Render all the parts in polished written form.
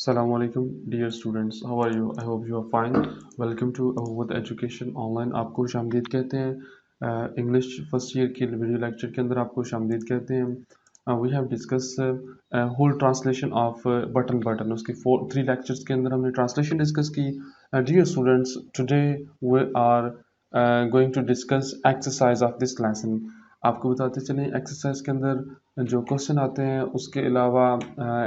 Assalamu alaikum dear students, how are you? I hope you are fine. Welcome to With Education Online. आपको खुशामदीद कहते हैं English first year के video lecture के अंदर आपको खुशामदीद कहते हैं। We have discuss whole translation of button उसके थ्री लेक्चर्स के अंदर हमने ट्रांसलेशन डिस्कस की। Dear students, today we are going to discuss exercise of this lesson. आपको बताते चलें एक्सरसाइज के अंदर जो क्वेश्चन आते हैं उसके अलावा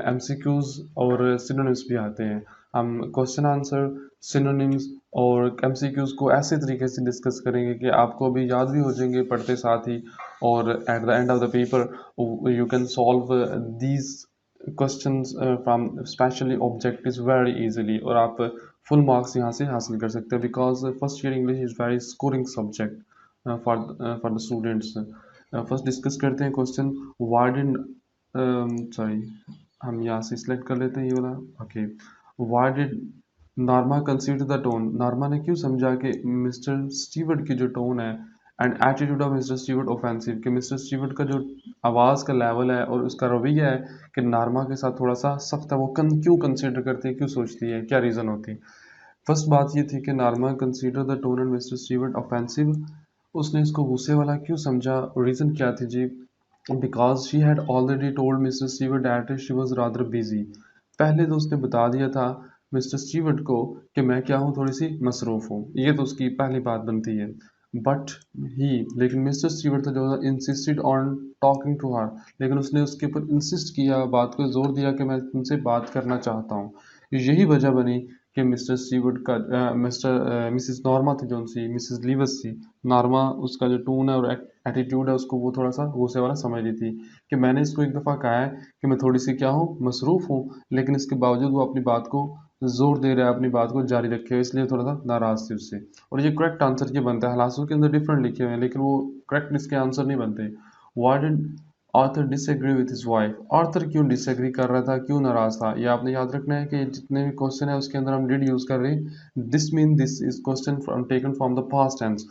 एमसीक्यूज और सिनोनिम्स भी आते हैं। हम क्वेश्चन आंसर, सिनोनिम्स और एमसीक्यूज को ऐसे तरीके से डिस्कस करेंगे कि आपको भी याद भी हो जाएंगे पढ़ते साथ ही, और eight the end of the paper you can solve these questions from specially objectives very easily, और आप फुल मार्क्स यहाँ से हासिल कर सकते हैं because first year English is very scoring subject for the students. First discuss करते हैं क्वेश्चन व्हाई डिड सॉरी हम यहाँ से सिलेक्ट कर लेते हैं ये वाला। Okay, why did Norma consider the tone. Norma ने क्यों समझा कि मिस्टर स्टीवर्ट की जो टोन है and attitude of mister Stewart offensive, कि मिस्टर स्टीवर्ट का जो आवाज़ का लेवल है और उसका रवैया है कि नॉर्मा के साथ थोड़ा सा सख्त है, वो क्यों कंसीडर करती है, क्यों सोचती है, क्या रीज़न होती है। फर्स्ट बात ये थी कि Norma consider the tone and mister Stewart offensive. उसने इसको गुस्से वाला क्यों समझा, रीज़न क्या थी जी? Because she had already told Mr Stewart that she was rather busy. पहले तो उसने बता दिया था मिस्टर स्टीवर्ट को कि मैं क्या हूँ, थोड़ी सी मसरूफ़ हूँ। ये तो उसकी पहली बात बनती है। बट ही लेकिन मिस्टर स्टीवर्ट था जो insisted on talking to her, लेकिन उसने उसके ऊपर इंसिस्ट किया, बात को जोर दिया कि मैं तुमसे बात करना चाहता हूँ। यही वजह बनी कि मिस्टर स्टीवर्ट का मिसिस नॉर्मा थी, जो सी मिसिस लीवस थी, नॉर्मा उसका जो टोन है और एटीट्यूड है उसको वो थोड़ा सा गुस्से वाला समझ रही थी कि मैंने इसको एक दफ़ा कहा है कि मैं थोड़ी सी क्या हूँ, मसरूफ़ हूँ, लेकिन इसके बावजूद वो अपनी बात को जोर दे रहा है, अपनी बात को जारी रखे, इसलिए थोड़ा सा नाराज़ थी उससे। और ये करेक्ट आंसर क्या बनता है, हालांकि के अंदर डिफरेंट लिखे हुए हैं लेकिन वो करेक्ट इसके आंसर नहीं बनते। Why did Arthur disagree with his wife. Arthur क्यों डिसएग्री कर रहा था, क्यों नाराज था, ये आपने याद रखना है कि जितने भी क्वेश्चन है उसके अंदर हम डिड यूज कर रहे हैं। This mean this is question from taken from the past tense,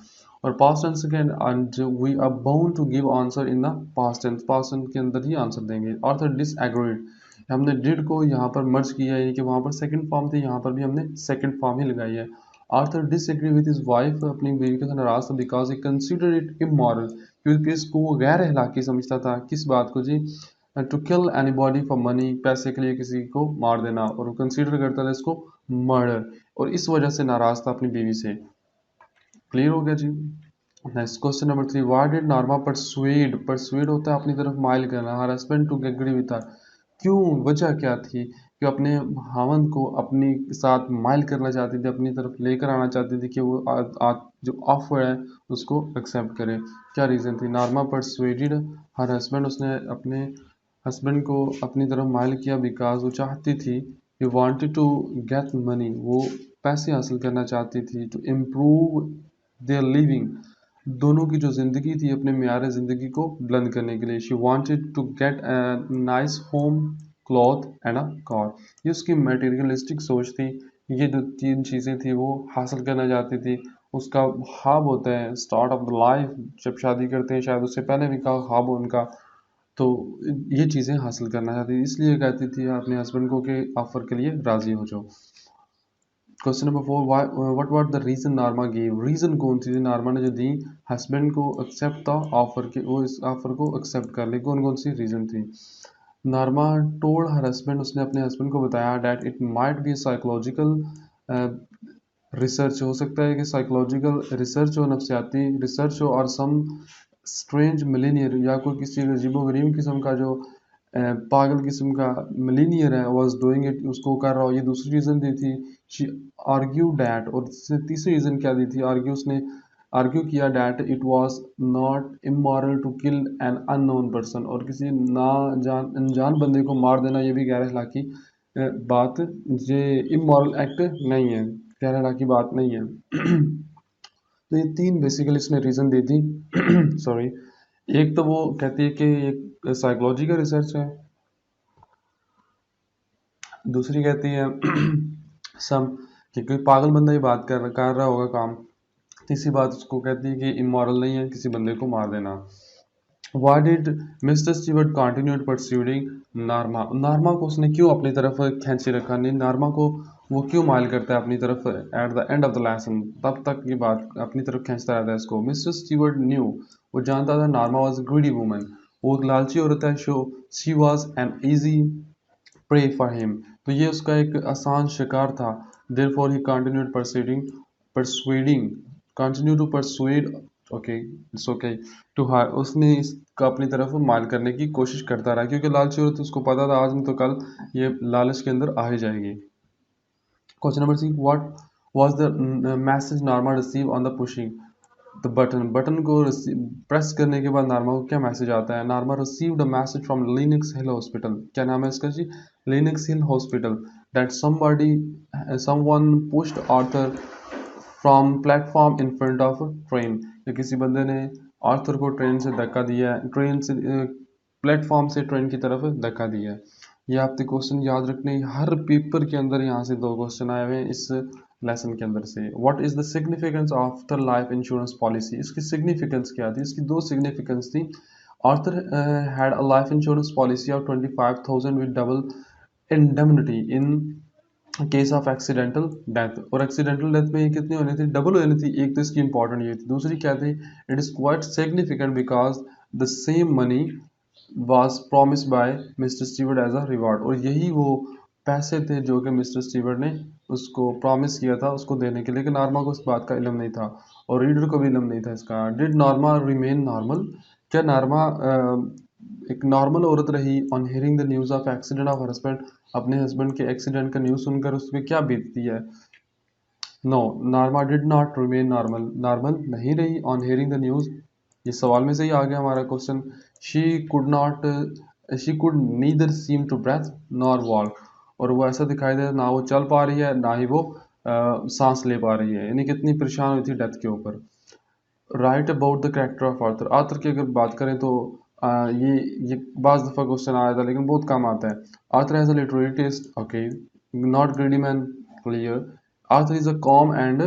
और पास्ट टेंस के and we are bound to give answer in the past tense, past tense के अंदर ही आंसर देंगे। आर्थर डिसएग्रीड, हमने डिड को यहाँ पर मर्ज किया, यानी कि वहाँ पर सेकंड फॉर्म थी, यहाँ पर भी हमने सेकंड फॉर्म ही लगाई है। Arthur disagree with his wife, अपनी बीवी के साथ नाराज था because he consider it immoral, क्योंकि इसको वो गैर अखलाकी समझता था। किस बात को जी? To kill any body for money, पैसे के लिए किसी को मार देना, और वो कंसीडर करता था इसको मर्डर, और इस वजह से नाराज था अपनी बीवी से। क्लियर हो गया जी? Next question number 3, why did Norma persuade, persuade होता है अपनी तरफ माइल करना, her husband to agree with her. क्यों, वजह क्या थी कि अपने हावंद को अपनी साथ माइल करना चाहती थी, अपनी तरफ लेकर आना चाहती थी कि वो जो ऑफर है उसको एक्सेप्ट करे। क्या रीज़न थी? नॉर्मा परसुएडेड हर हस्बैंड, उसने अपने हस्बैंड को अपनी तरफ माइल किया बिकॉज वो चाहती थी, he wanted to get money, वो पैसे हासिल करना चाहती थी, टू इम्प्रूव देयर लिविंग, दोनों की जो ज़िंदगी थी अपने मेयार ज़िंदगी को बुलंद करने के लिए। She wanted to get a nice home, cloth and a car, ये उसकी मटेरियलिस्टिक सोच थी। ये जो तीन चीज़ें थी वो हासिल करना चाहती थी। उसका ख्वाब होता है स्टार्ट ऑफ द लाइफ, जब शादी करते हैं, शायद उससे पहले भी का ख्वाब हो उनका, तो ये चीज़ें हासिल करना चाहती थी, इसलिए कहती थी अपने हस्बैंड को कि ऑफ़र के लिए राज़ी हो जाओ। Question number 4, what were the reason Norma give, reason कौन सी थी नॉर्मा ने जो दी हस्बैंड को एक्सेप्ट था ऑफर के, वो इस ऑफर को एक्सेप्ट कर ले, कौन कौन सी रीजन थी? नॉर्मा टोल्ड हर हस्बैंड, उसने अपने हस्बैंड को बताया that it might be psychological research, हो सकता है कि साइकोलॉजिकल रिसर्च हो, नफ्सियाती रिसर्च हो, और सम स्ट्रेंज मिलीनियर, या कोई किसी अजीबोगरीब किस्म का जो पागल किस्म का मिलीनियर है वॉज डूइंग इट, उसको कर रहा हो, ये दूसरी रीज़न दी थी। शी आर्ग्यू डैट, और तीसरी रीज़न क्या दी थी? आर्ग्यू, उसने आर्ग्यू किया that it was not immoral to kill an unknown person, और किसी ना जान अनजान बंदे को मार देना ये भी गैर अखलाकी बात, ये इमोरल एक्ट नहीं है, गैर अखलाकी बात नहीं है। तो ये तीन बेसिकली इसने रीज़न दी थी। सॉरी, एक तो वो कहती है कि एक साइकोलॉजी का रिसर्च है, दूसरी कहती है सम कि कोई पागल बंदा ही बात कर रहा होगा काम, तीसरी बात उसको कहती है कि इमोरल नहीं है किसी बंदे को मार देना। Why did Mr. Stewart continued pursuing नार्मा? नार्मा को उसने क्यों अपनी तरफ खींचे रखा? नहीं, नार्मा को वो क्यों माइल करता है अपनी तरफ? Eight the end of the lesson तब तक की बात अपनी तरफ खींचता रहता है इसको. मिस्टर स्टीवर्ट न्यू, वो जानता था नार्मा वॉज ग्रीडी वुमन, वो एक लालची औरत है. So she was an easy prey for him, तो ये उसका एक आसान शिकार था. Therefore he continued persuading continue to persuade, okay it's okay, to her, उसने इसका अपनी तरफ माइल करने की कोशिश करता रहा क्योंकि लालची औरत, उसको पता था आज नहीं तो कल ये लालच के अंदर आ ही जाएगी. Question number 6, what was the message Norma receive on the pushing the button? Button को प्रेस करने के बाद नार्मा को क्या मैसेज आता है? Norma received a message from Lenox Hill hospital. क्या नाम है इसका जी? Lenox Hill hospital. That somebody someone pushed Arthur from platform in front of train, या किसी बंदे ने आर्थर को ट्रेन से धक्का दिया है, ट्रेन से प्लेटफॉर्म से ट्रेन की तरफ धक्का दिया है. ये आपके क्वेश्चन याद रखने, हर पेपर के अंदर यहाँ से 2 क्वेश्चन आए हुए हैं इस लेसन के अंदर से. What is the significance of the life insurance policy? इसकी सिग्निफिकेंस क्या थी? इसकी 2 सिग्निफिकेंस थी. Arthur had a life insurance policy of 25,000 with double indemnity in case of accidental death. और एक्सीडेंटल डेथ में ये कितनी होनी थी? डबल होनी थी. एक तो इसकी इंपॉर्टेंट ये थी. दूसरी क्या थी? It is quite significant because the same money was promised by mister Stewart as a reward. और यही वो पैसे थे जो कि मिस्टर स्टीवर्ट ने उसको प्रॉमिस किया था उसको देने के लिए. लेकिन नॉर्मा को इस बात का इल्म नहीं था और रीडर को भी इल्म नहीं था इसका. Did Norma remain normal? क्या नॉर्मा एक नॉर्मल औरत रही on hearing the news of accident of husband? अपने हस्बैंड के एक्सीडेंट का न्यूज़ सुनकर उसमें क्या बीतती है? No, Norma did not remain normal, normal नहीं रही ऑन हियरिंग द न्यूज़. ये सवाल में से ही आ गया हमारा question. She could not, she could neither seem to breathe nor walk, और वो ऐसा दिखाई दे ना वो चल पा रही है ना ही वो सांस ले पा रही है, यानी कितनी परेशान हुई थी डेथ के ऊपर. Right about the character of Arthur? Arthur की अगर बात करें तो ये बाज़ दफ़ा क्वेश्चन आया था लेकिन बहुत कम आता है. Arthur has a literary taste, okay, not greedy man, clear. Arthur is a calm and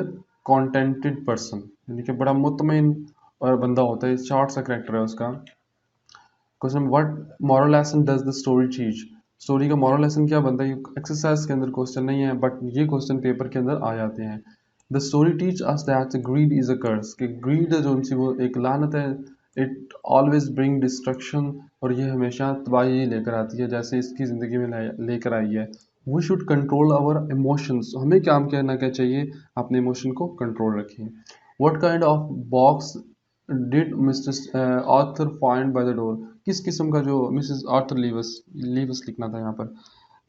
contented person, यानी कि बड़ा मुतमिन और बंदा होता है. शॉर्ट सा करेक्टर है उसका. Question, what moral lesson does the story teach? Story का मॉरल लेसन क्या बनता है? ये एक्सरसाइज के अंदर क्वेश्चन नहीं है बट ये क्वेश्चन पेपर के अंदर आ जाते हैं. The story teach us that greed is a curse, कि ग्रीड जो उनसी वो एक लानत है. इट ऑलवेज ब्रिंग डिस्ट्रक्शन, और ये हमेशा तबाही लेकर आती है जैसे इसकी ज़िंदगी में लेकर आई है. We should control our emotions, हमें क्या कहना क्या चाहिए? अपने इमोशन को कंट्रोल रखें. What kind of box did mister Arthur find by the door? किस किस्म का, जो मिसेस आर्थर लीवस, लीवस लिखना था यहाँ पर,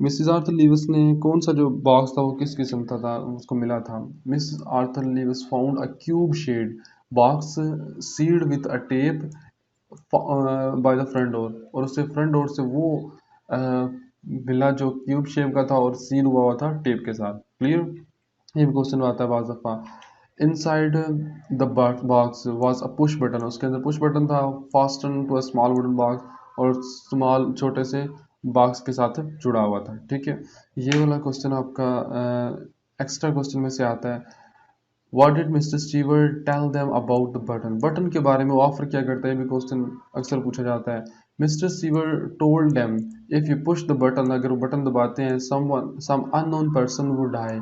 मिसेस आर्थर लीवस ने कौन सा जो बॉक्स था वो किस किस्म था उसको मिला था? Mrs Arthur leaves found a cube shaped box sealed with a tape by the front door, और उससे फ्रंट डोर से वो मिला जो क्यूब शेप का था और सील हुआ था टेप के साथ. क्लियर? ये भी क्वेश्चन आता है बाज़ दफ़ा. Inside the box was a push button, उसके अंदर पुश बटन था. Fasten to a small wooden box, और स्मॉल छोटे से बॉक्स के साथ जुड़ा हुआ था. ठीक है, ये वाला क्वेश्चन आपका एक्स्ट्रा क्वेश्चन में से आता है. What did mister Stewart tell them about the button? Button के बारे में वो ऑफर क्या करता है, ये भी क्वेश्चन अक्सर पूछा जाता है. Mister Stewart told them if you push the button, अगर वो बटन दबाते हैं, some unknown person would die,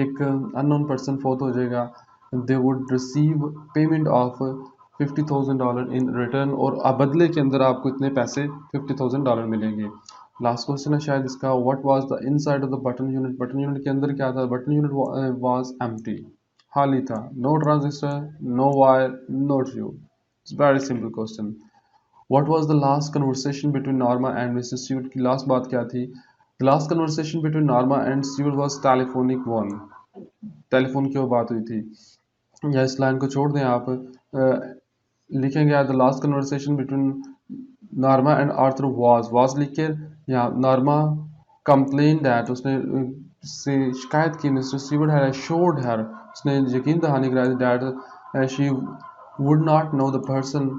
एक अननोन पर्सन फौत हो जाएगा. They would receive payment of $50,000 in return, और बदले के अंदर आपको इतने पैसे $50,000 मिलेंगे. लास्ट क्वेश्चन है शायद इसका. What was the inside of the button unit? Button unit के अंदर क्या था? बटन यूनिट वाज एम्प्टी, खाली था. No transistor, no wire, no tube. It's very simple question. What was the last conversation between Norma and mister Stewart? की last बात क्या थी? The last conversation between Norma and Stewart was telephonic one, telephone की वो बात हुई थी. या इस लाइन को छोड़ दें आप, लिखेंगे the last conversation between Norma and Arthur was लिख के, या नॉर्मा कंप्लेन दैट, उसने से शिकायत की, मिस्टर स्टीवर्ट हैड एश्योर्ड हर, उसने यकीन दहानी कराई that she would not know the person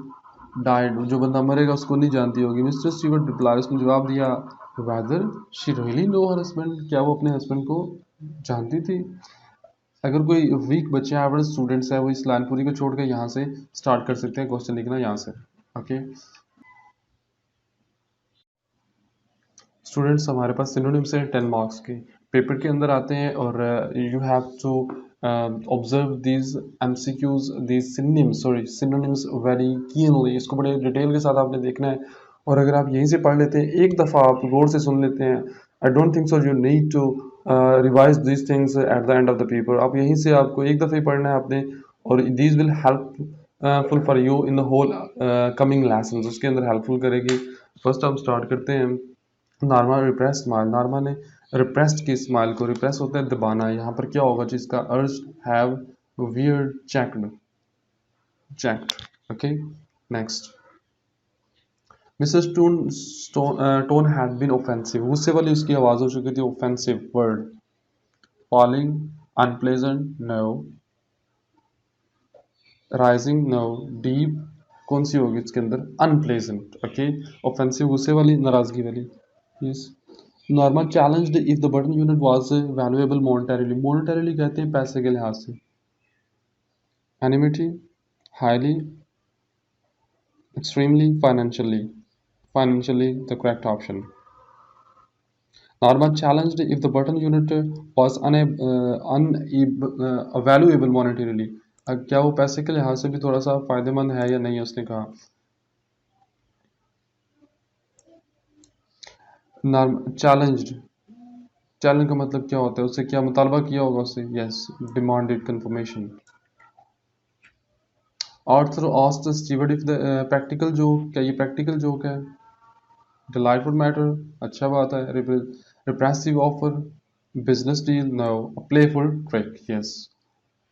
died, जो बंदा मरेगा उसको नहीं जानती होगी. मिस्टर स्टीवर्ट रिप्लाई, उसने जवाब दिया, whether she really know her husband, क्या वो अपने हस्बैंड को जानती थी? अगर कोई वीक बच्चे हैं, एवरेज स्टूडेंट्स है, वो इस लाइन पूरी को छोड़ कर यहाँ से स्टार्ट कर सकते हैं क्वेश्चन लिखना यहाँ से. ओके, स्टूडेंट्स हमारे पास सिनोनिम्स हैं 10 मार्क्स के, पेपर के अंदर आते हैं और you have to observe these MCQs these synonyms synonyms very keenly, इसको बड़े डिटेल के साथ आपने देखना है। और अगर आप यहीं से पढ़ लेते हैं, एक दफ़ा आप गौर से सुन लेते हैं, I don't think so you need to revise these things at the end of the paper. आप यहीं से आपको एक दफ़े पढ़ना है आपने, और these will help full for you in the whole coming lesson, उसके अंदर हेल्पफुल करेगी। फर्स्ट हम स्टार्ट करते हैं। नॉर्मा रिप्रेस स्माइल, नॉर्मा ने रिप्रेस्ड की स्माइल को, रिप्रेस होता है दबाना, यहाँ पर क्या होगा जिसका अर्ज have weird checked. Okay, next. Mrs tone had been offensive, गुस्से वाली उसकी आवाज हो चुकी थी, offensive word. Falling, unpleasant, no. Rising, no. Deep, कौन सी होगी इसके अंदर, अनप्लेजेंट। ओके, ऑफेंसिव गुस्से वाली, नाराजगी वाली। Yes. Norma challenged if the button unit was valuable monetarily, monetarily कहते हैं पैसे के लिहाज से। Enmity, highly, extremely, financially the correct option. Norma challenged if the button unit was valuable monetarily, क्या वो पैसे के लिहाज से भी थोड़ा सा फायदेमंद है या नहीं, उसने कहा। चैलेंज्ड, चैलेंज का मतलब क्या होता है, उससे क्या मुतालबा किया होगा उससे, yes, demanded confirmation. Arthur asked the Stewart if the practical joke, क्या ये प्रैक्टिकल जोक है। डिलाइटफुल मैटर, अच्छा बात है। Repressive offer, business deal, no. Playful trick, yes.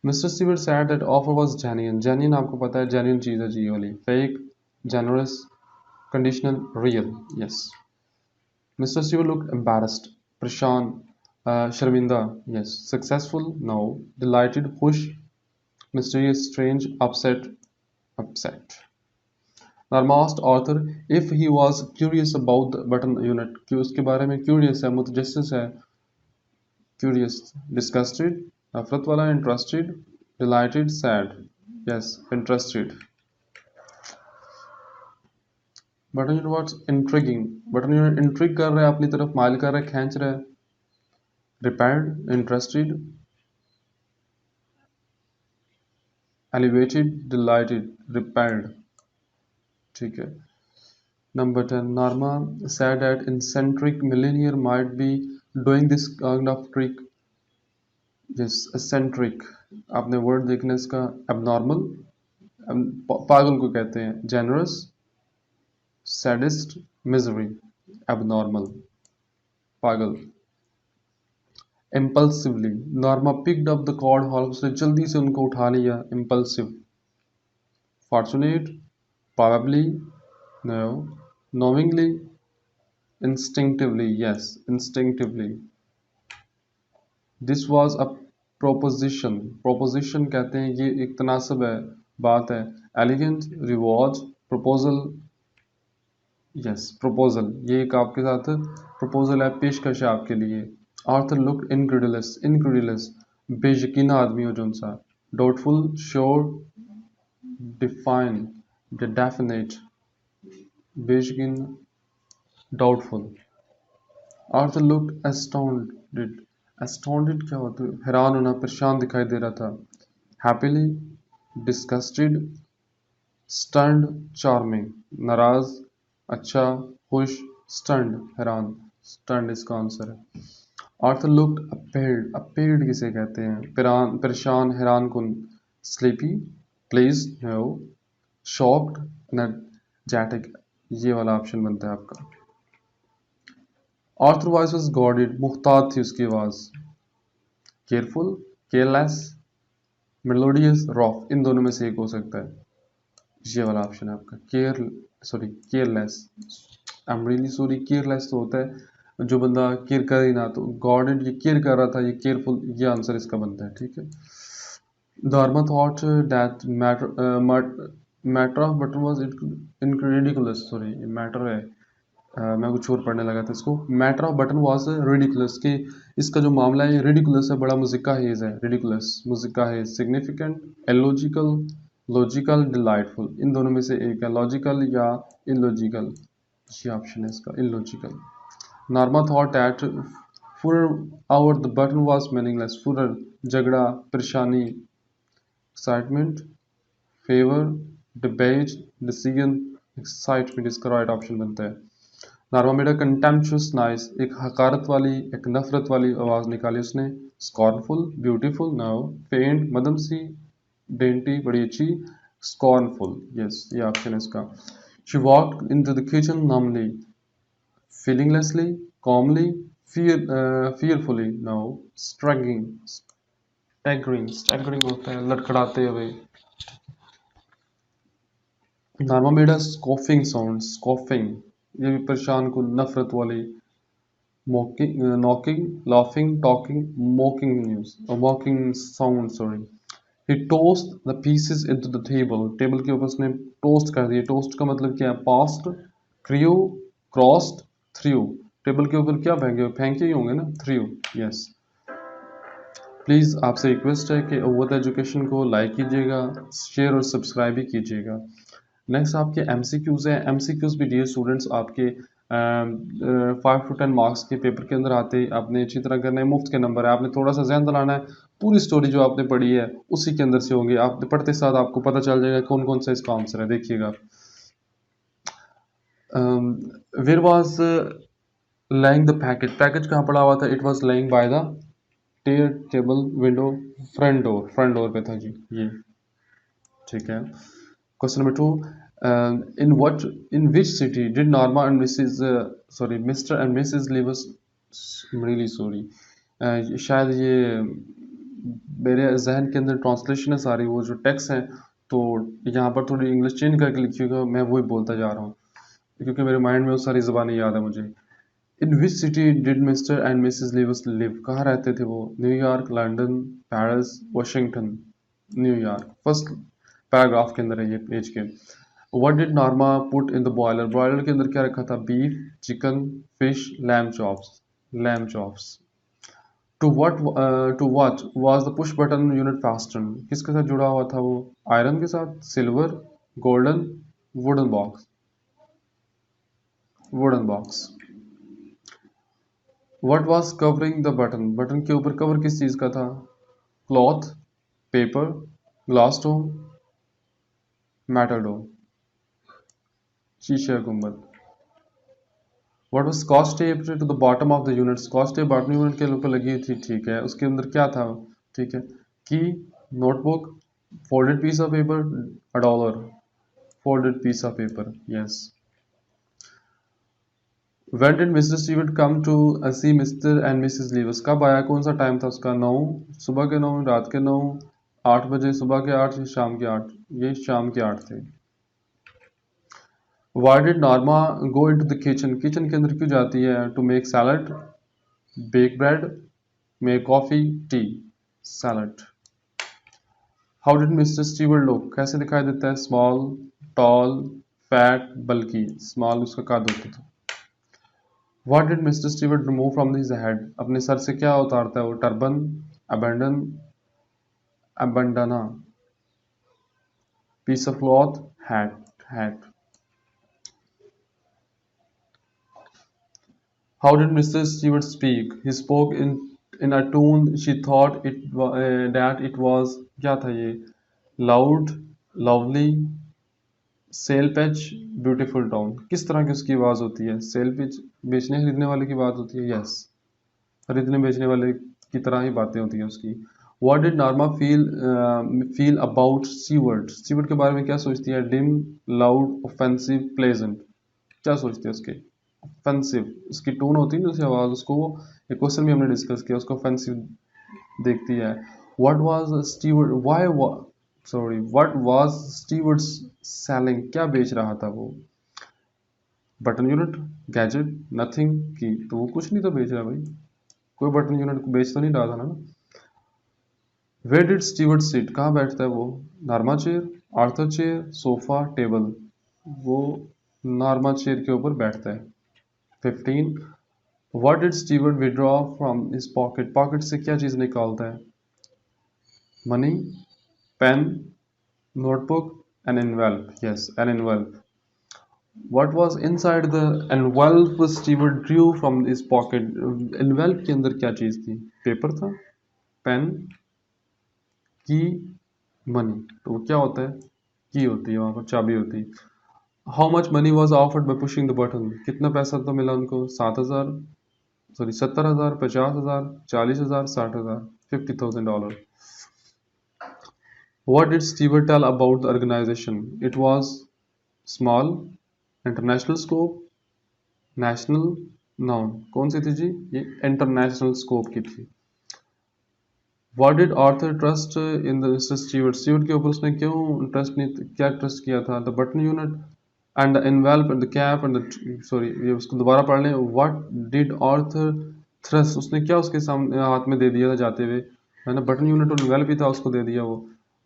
Mister Stewart said that offer was genuine, genuine आपको पता है genuine चीज़ है जी वाली। Fake, generous, conditional, real, yes. Mister Stewart look embarrassed, परेशान, शर्मिंदा, यस। Successful, no. डिलाइटेड, खुश, mysterious, strange, upset. Norma asked Arthur if he was curious about the button unit, कि उसके बारे में क्यूरियस है, मुतजस्सिस है। क्यूरियस, डिस्गस्टेड, नफरत वाला, interested, dilated, sad, yes, interested. Button unit was intriguing, button unit intrigue कर रहा है, अपनी तरफ माइल कर रहा है, खींच रहा है। Repaired, interested, elevated, dilated, repaired, ठीक है। Number 10. Norma said that eccentric millionaire might be doing this kind of trick. Yes, eccentric. आपने वर्ड देखना इसका, abnormal, पागल को कहते हैं। Generous, sadist, misery, abnormal, पागल। Impulsively. Norma picked up the cord और उसने जल्दी से उनको उठा लिया। Impulsive. Fortunate, probably, no. Knowingly, instinctively, yes, instinctively. This was a proposition, proposition कहते हैं ये एक तनासब है, बात है। Elegant, reward, proposal, yes, proposal, ये एक आपके साथ प्रपोजल है, पेशकश है आपके लिए। आर्थर लुक्ड इनक्रेडुलस, इनक्रेडुलस, बेयकीना आदमी हो जो सा। डाउटफुल, श्योर, डिफाइन, डेफिनेट, बेयकीन, doubtful. Arthur looked astounded, astounded क्या होता है, हैरान होना, परेशान दिखाई दे रहा था। हैप्पीली, डिस्गस्टेड, स्टन्ड, चार्मिंग, नाराज, अच्छा, खुश, स्टन्ड, हैरान, स्टन्ड इसका आंसर है। आर्थर लुक्ड अपेल्ड, अपेल्ड किसे कहते हैं, परेशान, हैरान कुन। Sleepy, please, no. Shocked, energetic, ये वाला ऑप्शन बनता है आपका। आर्थर वॉइस वाज गॉडेड, मुख्तात थी उसकी आवाज। केयरफुल, केयरलेस, मेलोडियस, रॉफ, इन दोनों में से एक हो सकता है। ये वाला ऑप्शन है आपका, careless. I am really sorry, careless तो होता है जो बंदा केयर कर ही ना, तो गॉडेड ये केयर कर रहा था, ये केयरफुल, ये आंसर इसका बनता है, ठीक है। Dharma thought that matter of button was incredulous, sorry matter है, मैं कुछ और पढ़ने लगा था इसको। Matter of button was ridiculous, कि इसका जो मामला है रिडिकुलस है, बड़ा मुजिक्का हेज है। रिडिकुलस, मुजिक्का हेज, सिग्निफिकेंट, इलॉजिकल, लॉजिकल, डिलाइटफुल, इन दोनों में से एक है, लॉजिकल या इलॉजिकल, ये ऑप्शन है इसका, illogical. Norma thought that for an hour the button was meaningless. Furor, झगड़ा, परेशानी, excitement, favor, debate, decision, excitement इसका right option बनता है. नार्मा मेड अ कंटेम्पचुअस नाइस, एक हकारत वाली, एक नफरत वाली आवाज निकाली उसने. Scornful, beautiful, no. फेंट, मदम सी, डेंटी, बड़ी अच्छी. स्कॉर्नफुल, यस, ये ऑप्शन है इसका. She walked into the kitchen normally, feelinglessly, calmly, fearfully, no. Staggering, staggering होता है लड़खड़ाते हुए. नार्मा मेड अ स्कॉफिंग साउंड, स्कॉफिंग, ये भी परेशान को नफरत वाली. Knocking, laughing, talking, mocking news, or mocking sound, sorry. He tossed the pieces into the table. Table के ऊपर उसने टोस्ट कर दिए. टोस्ट का मतलब क्या है? पास्ट, क्रियो, क्रॉस्ड, थ्रू. टेबल के ऊपर क्या फेंके? फेंके ही होंगे ना, थ्रू. यस. प्लीज़ आपसे रिक्वेस्ट है कि अवध एजुकेशन को लाइक कीजिएगा, शेयर और सब्सक्राइब भी कीजिएगा. नेक्स्ट आपके एमसीक्यूज़ हैं. एमसीक्यूज़ भी डियर स्टूडेंट्स आपके 5 to 10 मार्क्स के पेपर के अंदर आते ही आपने अच्छी तरह करना है. मुफ्त के नंबर है, आपने थोड़ा सा जहन दिलाना है. पूरी स्टोरी जो आपने पढ़ी है उसी के अंदर से होगी. आप पढ़ते साथ आपको पता चल जाएगा कौन कौन सा इसका आंसर है. देखिएगा. Where was lying the package, package कहाँ पड़ा हुआ था? It was lying by the tear, table, window, front door पे था जी. ये ठीक है. Question number two. In which city did Norma and Mr. and Mrs. Lewis, I'm really sorry. शायद ये मेरे जहन के अंदर ट्रांसलेशन है सारी, वो जो टेक्स्ट है तो यहाँ पर थोड़ी इंग्लिश चेंज करके लिखी होगा. मैं वही बोलता जा रहा हूँ क्योंकि मेरे माइंड में वो सारी ज़बानें याद है मुझे. In which city did Mr and Mrs lives live, कहाँ रहते थे वो? New York, London, Paris, Washington. New York. First paragraph के अंदर है ये पेज के. What did Norma put in the boiler, boiler के अंदर क्या रखा था? Beef, chicken, fish, lamb chops. Lamb chops. To what was the push button unit fasten, किसके साथ जुड़ा हुआ था वो? आयरन के साथ, silver, golden, wooden box. Wooden box. What was covering the button, button के ऊपर कवर किस चीज का था? Cloth, paper, glass dome, metal dome. शीशे गुंबद. What was scotch tape to the bottom of the unit, scotch tape bottom unit के ऊपर लगी हुई थी. ठीक है. उसके अंदर क्या था? ठीक है. Key, notebook, folded piece of paper, a dollar. Folded piece of paper. Yes. When did Mr. Stewart come to see Mr. and Mrs. Lewis, कब आया? कौन सा टाइम था उसका? 9, सुबह के 9, रात के 9, 8 बजे, सुबह के 8 या शाम के 8? ये शाम के 8 थे. Why did Norma go into the kitchen, kitchen के अंदर क्यों जाती है? To make salad, bake bread, make coffee, tea. Salad. How did Mr. Stewart look, कैसे दिखाई देता है? Small, tall, fat, bulky. Small उसका कद होता था. What did Mr. Stewart remove from his head, अपने सर से क्या उतारता है वो? Turban, abandon, abandana, piece of cloth, hat. How did Mr. Stewart speak? He spoke in a tone she thought that it was, क्या था ये? Loud, lovely, sale pitch, beautiful tone. किस तरह की उसकी आवाज़ होती है? सेल पिच, बेचने खरीदने वाले की बात होती है. यस. खरीदने बेचने वाले की तरह ही बातें होती हैं उसकी. What did Norma feel about Stewart? Stewart के बारे में क्या सोचती है? Dim, loud, offensive, pleasant. क्या सोचती है उसके? Offensive. उसकी टोन होती है ना उसकी आवाज़, उसको एक क्वेश्चन भी हमने डिस्कस किया, उसको offensive देखती है. What was Stewart? What was Stewart selling? क्या बेच रहा था वो? बटन यूनिट, गैजेट, नथिंग, की. तो वो कुछ नहीं तो बेच रहा भाई, कोई बटन यूनिट को बेच तो नहीं रहा था ना. वेयर डिड स्टीवर्ट सिट, कहाँ बैठता है वो? Norma chair, Arthur chair, sofa, table. वो नॉर्मा चेयर के ऊपर बैठता है. 15. What did Stewart withdraw from his pocket, pocket से क्या चीज़ निकालता है? Money, pen, notebook, an envelope. Yes, an envelope. What was inside the envelope Stewart drew from his pocket? Envelope के अंदर क्या चीज थी? पेपर था, पेन, की, मनी। तो वो क्या होता है? की होती है, वहां पर चाबी होती है। How much money was offered by pushing the button? कितना पैसा तो मिला उनको? 7,000, sorry 70,000, 50,000, 40,000, 60,000, $50,000। What did Stewart tell about the organization? It was small, international scope, national, noun। कौन सी थी जी? ये इंटरनेशनल स्कोप की थी। What did Arthur trust in the Mr. Stewart? Stewart के ऊपर उसने क्यों ट्रस्ट नहीं, क्या ट्रस्ट किया था? The button unit and the envelope and the cap and the, sorry ये उसको दोबारा पढ़ लें। What did Arthur thrust? उसने क्या उसके सामने हाथ में दे दिया था जाते हुए? है ना, बटन यूनिट और envelope ही था, उसको दे दिया वो।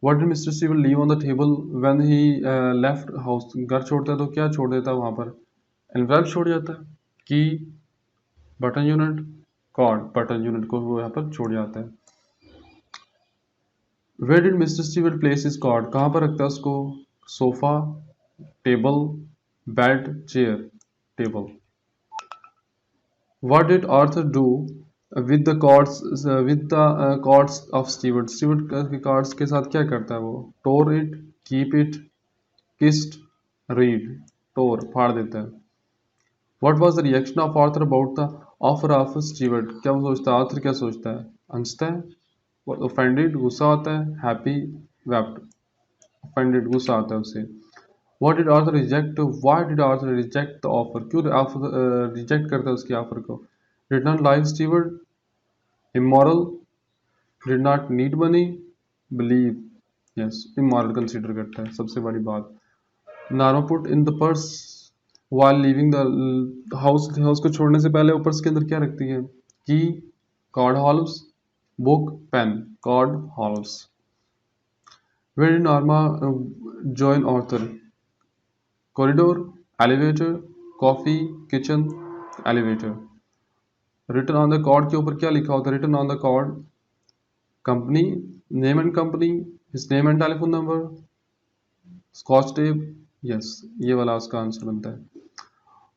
What did Mr. Stewart leave on the table when he left house? घर छोड़ता है तो क्या छोड़ देता है वहां पर? envelope छोड़ जाता है, key, button unit, cord. Button unit को वो यहाँ पर छोड़ जाता है। Where did Mr. Stewart place his card? कहाँ पर रखता है उसको? Sofa, table, bed, chair, table. What did Arthur do with the cards of Stewart? Stewart के cards के साथ क्या करता है वो? Tore it, keep it, kissed, read। tore, फाड़ देता है। What was the reaction of Arthur about the offer of Stewart? क्या वो सोचता है? आर्थर क्या सोचता है? हंसता है, offended, गुस्सा आता है, happy, wept। offended, गुस्सा आता है उसे। What did Arthur reject? Why did Arthur reject the offer? क्यों reject करता है उसकी ऑफर को? Did not like Stewart, immoral, did not need money, believe, yes, immoral consider करता है, सबसे बड़ी बात। Nara put in the purse while leaving the house को छोड़ने से पहले वो पर्स के अंदर क्या रखती है? Key, card halls, book, pen. Card halls. Where did Norma join Arthur? Corridor, elevator, coffee, kitchen, elevator। Written on the card के ऊपर क्या लिखा होता है? Written on the card, company, name and company, his name and telephone number, scotch tape. Yes, ये वाला उसका answer बनता है।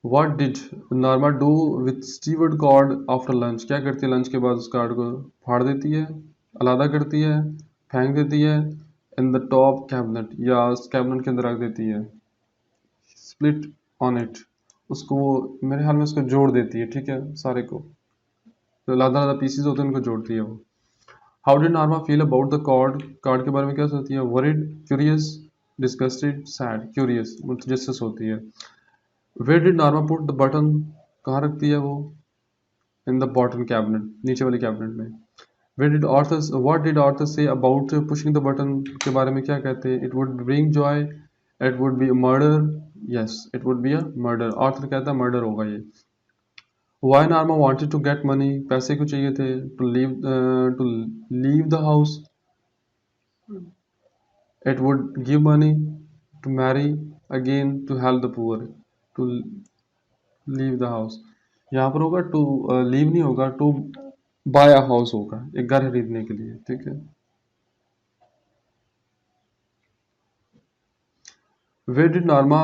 What did Norma do with Stewart card after lunch? क्या करती है लंच के बाद? उस कार्ड को फाड़ देती है, अलहदा करती है, फेंक देती है, इन द टॉप कैबिनेट, या कैबिनेट के अंदर रख देती है, स्प्लिट ऑन इट, उसको वो मेरे ख्याल में उसको जोड़ देती है, ठीक है, सारे को, तो आधा आधा पीसीज होते हैं उनको जोड़ती है वो। How did Norma feel about the card? Card के बारे में क्या सोचती है? Worried, curious, disgusted, sad. Curious, मुतजस्सिस होती है। Where did Norma put the button? कहाँ रखती है वो? इन द बॉटम कैबिनेट, नीचे वाले कैबिनेट में। Where did Arthur, what did Arthur say about pushing the button के बारे में क्या कहते हैं? It would bring joy, it would be murder, yes it would be a murder. Arthur कहता है मर्डर होगा ये। Why Norma wanted to get money? पैसे क्यों चाहिए थे? To leave the house. It would give money to marry again, to help the poor, to leave the house। यहाँ पर होगा to leave नहीं होगा, to buy a house होगा, एक घर खरीदने के लिए, ठीक है। Where did Norma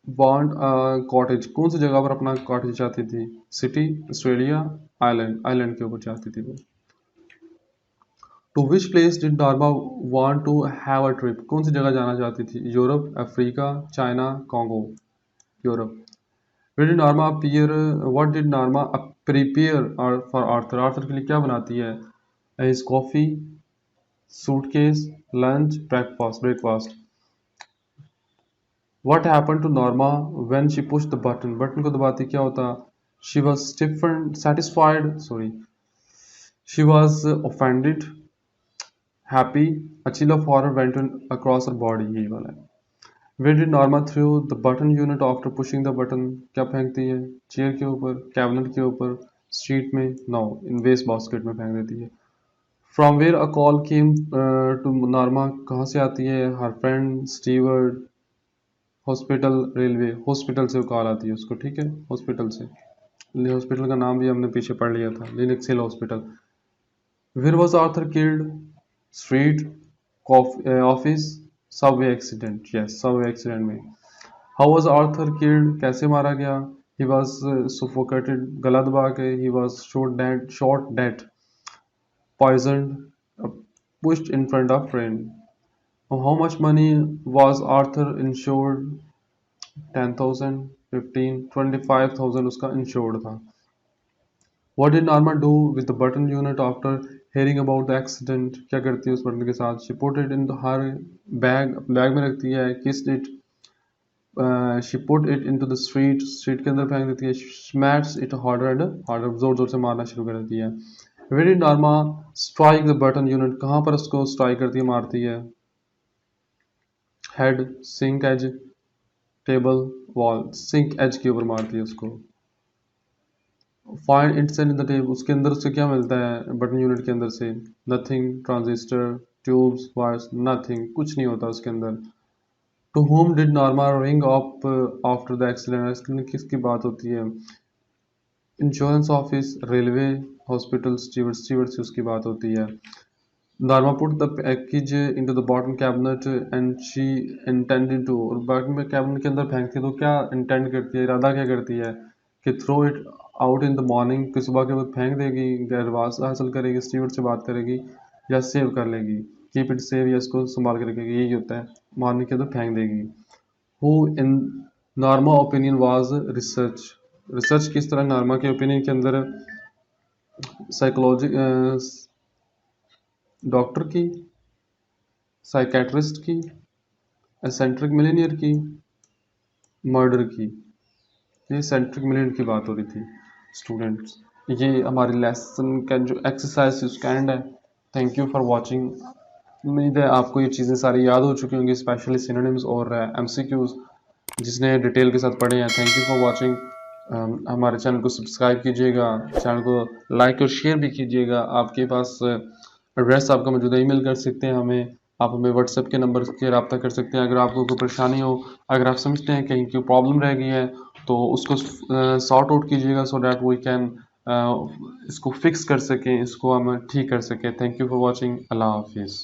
want a cottage? कौन सी जगह पर अपना कॉटेज चाहती थी? City, Australia, island. आइलैंड के ऊपर चाहती थी वो। To which place did Norma want to have a trip? कौन सी जगह जाना चाहती थी? Europe, Africa, China, Congo. Europe. Where did Norma appear, what did Norma prepare for Arthur? Arthur के लिए क्या बनाती है? His coffee, suitcase, lunch, breakfast. What happened to Norma when she push the button? Button को दबाती क्या होता? She was stiffened, satisfied, sorry, she was offended, happy, a chill of horror went across her body, यही वाला है। Where did Norma throw the button unit after pushing the button? क्या फेंकती है? Chair के ऊपर, कैबिनेट के ऊपर, स्ट्रीट में, नो, इन वेस्ट बास्केट में फेंक देती है। From where a call came to Norma? कहाँ से आती है? Her friend, Stewart, hospital, railway. Hospital से वो कॉल आती है उसको, ठीक है, हॉस्पिटल से। हॉस्पिटल का नाम भी हमने पीछे पढ़ लिया था, Linux Hill hospital. Where was Arthur killed? Street, office, Subway accident, yes Subway accident में। हाउ वॉज आर्थर किल्ड, कैसे मारा गया? ही वॉज suffocated, गला दबा के। He was shot dead, poisoned, pushed in front of train. How much money was Arthur insured? 10,000, 15, 25,000 उसका insured था. What did Norma do with the button unit after hearing about the accident? क्या करती है उस button के साथ? She put it in her bag, bag में रखती है. Kissed it. She put it into the street के अंदर फेंक देती है. Smashed it harder and harder, जोर जोर से मारना शुरू कर देती है. Where did Norma strike the button unit? कहाँ पर उसको strike करती है, मारती है? Head, sink edge, table, wall. Sink edge के ऊपर मारती है उसको. Find it's in the table, उसके अंदर से क्या मिलता है बटन यूनिट के अंदर से? Nothing, transistor, tubes, wires, nothing, कुछ नहीं होता उसके अंदर. To whom did Norma ring up after the accident? Accident किसकी बात होती है? Insurance office, railway, hospital, Stewart से उसकी बात होती है. Norma put the package into the bottom cabinet and she intended to, और bottom cabinet के अंदर फेंकती है तो क्या इंटेंड करती है, इरादा क्या करती है कि throw it out in the morning, कि सुबह के वक्त फेंक देगी, गैरवास हासिल करेगी, स्टीवर्ड से बात करेगी, या सेव कर लेगी, कीप इट सेव, या इसको संभाल के रखेगी, यही होता है. मॉर्निंग के अंदर फेंक देगी. Who in Norma opinion was research, research किस तरह नॉर्मा के ओपिनियन के अंदर? साइकोलॉजी, डॉक्टर की, साइकेट्रिस्ट की, एसेंट्रिक मिलीनियर की, मर्डर की. ये सेंट्रिक मिलीनियर की बात हो रही थी स्टूडेंट्स. ये हमारे लेसन का जो एक्सरसाइज उसका एंड है. Thank you for watching. उम्मीद है आपको ये चीज़ें सारी याद हो चुकी होंगी, स्पेशली सिनोनिम्स और एमसीक्यूज जिसने डिटेल के साथ पढ़े हैं. Thank you for watching. हमारे चैनल को सब्सक्राइब कीजिएगा, चैनल को लाइक और शेयर भी कीजिएगा. आपके पास एड्रेस आपका मौजूद है, ईमेल कर सकते हैं हमें, आप हमें व्हाट्सएप के नंबर के रब्ता कर सकते हैं. अगर आपको कोई परेशानी हो, अगर आप समझते हैं कहीं कोई प्रॉब्लम रह गई है, तो उसको सॉर्ट आउट कीजिएगा, सो डैट वी कैन इसको फिक्स कर सकें, इसको हम ठीक कर सकें. Thank you for watching. अल्लाह हाफिज़.